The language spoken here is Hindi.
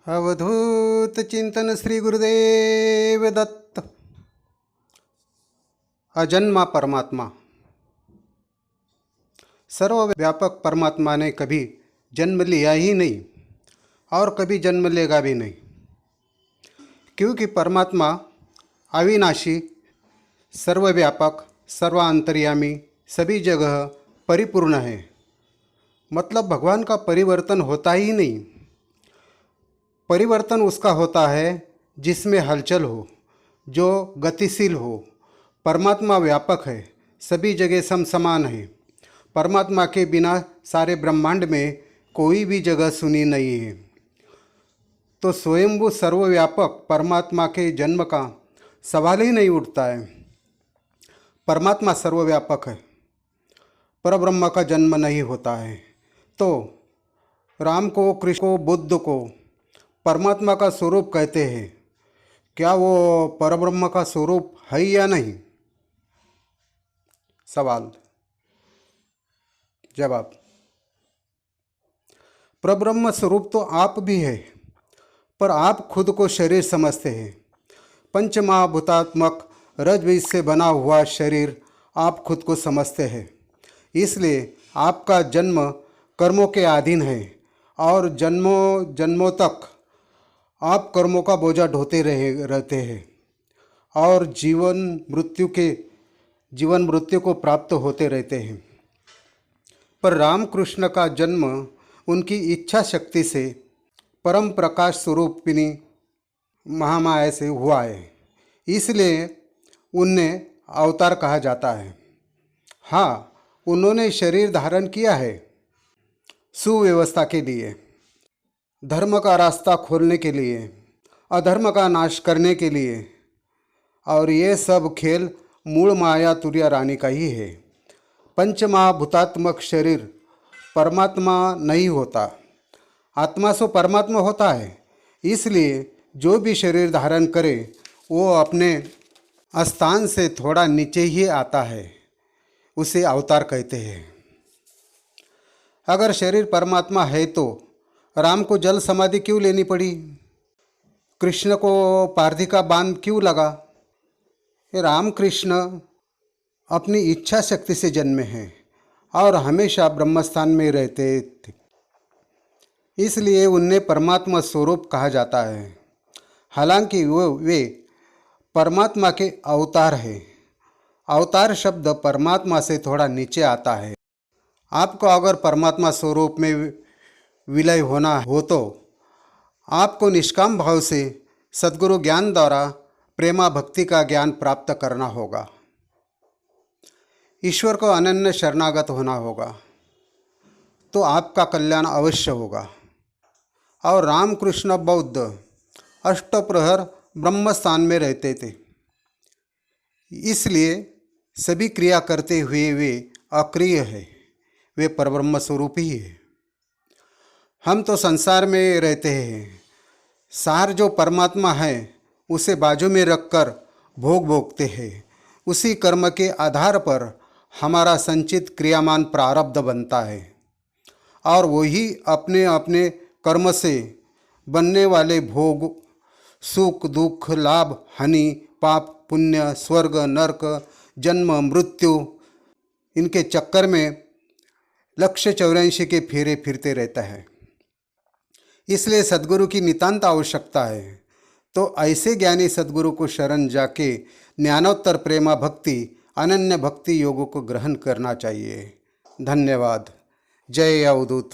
अवधूत चिंतन श्री गुरुदेव दत्त। अजन्मा परमात्मा। सर्वव्यापक परमात्मा ने कभी जन्म लिया ही नहीं और कभी जन्म लेगा भी नहीं, क्योंकि परमात्मा अविनाशी, सर्वव्यापक, सर्वांतर्यामी, सभी जगह परिपूर्ण है। मतलब भगवान का परिवर्तन होता ही नहीं। परिवर्तन उसका होता है जिसमें हलचल हो, जो गतिशील हो। परमात्मा व्यापक है, सभी जगह समसमान है। परमात्मा के बिना सारे ब्रह्मांड में कोई भी जगह सुनी नहीं है। तो स्वयंभू सर्वव्यापक परमात्मा के जन्म का सवाल ही नहीं उठता है। परमात्मा सर्वव्यापक है, परब्रह्म का जन्म नहीं होता है। तो राम को, कृष्ण को, बुद्ध को परमात्मा का स्वरूप कहते हैं। क्या वो परब्रह्म का स्वरूप है या नहीं? सवाल जवाब। परब्रह्म स्वरूप तो आप भी है, पर आप खुद को शरीर समझते हैं। पंचमहाभूतात्मक रज-बीज से बना हुआ शरीर आप खुद को समझते हैं। इसलिए आपका जन्म कर्मों के अधीन है और जन्मों जन्मों तक आप कर्मों का बोझा ढोते रहते हैं और जीवन मृत्यु को प्राप्त होते रहते हैं। पर रामकृष्ण का जन्म उनकी इच्छा शक्ति से परम प्रकाश स्वरूपिणी महामाया से हुआ है, इसलिए उन्हें अवतार कहा जाता है। हाँ, उन्होंने शरीर धारण किया है सुव्यवस्था के लिए, धर्म का रास्ता खोलने के लिए, अधर्म का नाश करने के लिए, और ये सब खेल मूल माया तुर्या रानी का ही है। पंचमहाभूतात्मक शरीर परमात्मा नहीं होता, आत्मा सो परमात्मा होता है। इसलिए जो भी शरीर धारण करे वो अपने स्थान से थोड़ा नीचे ही आता है, उसे अवतार कहते हैं। अगर शरीर परमात्मा है तो राम को जल समाधि क्यों लेनी पड़ी? कृष्ण को पारधी का बांध क्यों लगा? रामकृष्ण अपनी इच्छा शक्ति से जन्मे हैं और हमेशा ब्रह्मस्थान में रहते थे, इसलिए उन्हें परमात्मा स्वरूप कहा जाता है। हालांकि वे परमात्मा के अवतार हैं। अवतार शब्द परमात्मा से थोड़ा नीचे आता है। आपको अगर परमात्मा स्वरूप में विलय होना हो तो आपको निष्काम भाव से सद्गुरु ज्ञान द्वारा प्रेमा भक्ति का ज्ञान प्राप्त करना होगा। ईश्वर को अनन्य शरणागत होना होगा, तो आपका कल्याण अवश्य होगा। और रामकृष्ण बौद्ध अष्टप्रहर ब्रह्मस्थान में रहते थे, इसलिए सभी क्रिया करते हुए वे अक्रिय है, वे परब्रह्म स्वरूप ही है। हम तो संसार में रहते हैं, सार जो परमात्मा है उसे बाजू में रखकर भोग भोगते हैं। उसी कर्म के आधार पर हमारा संचित क्रियामान प्रारब्ध बनता है और वही अपने अपने कर्म से बनने वाले भोग, सुख दुख, लाभ हानि, पाप पुण्य, स्वर्ग नरक, जन्म मृत्यु, इनके चक्कर में लक्ष्य 84 के फेरे फिरते रहता है। इसलिए सद्गुरु की नितांत आवश्यकता है। तो ऐसे ज्ञानी सद्गुरु को शरण जाके ज्ञानोत्तर प्रेमा भक्ति, अनन्य भक्ति योगों को ग्रहण करना चाहिए। धन्यवाद। जय अवधूत।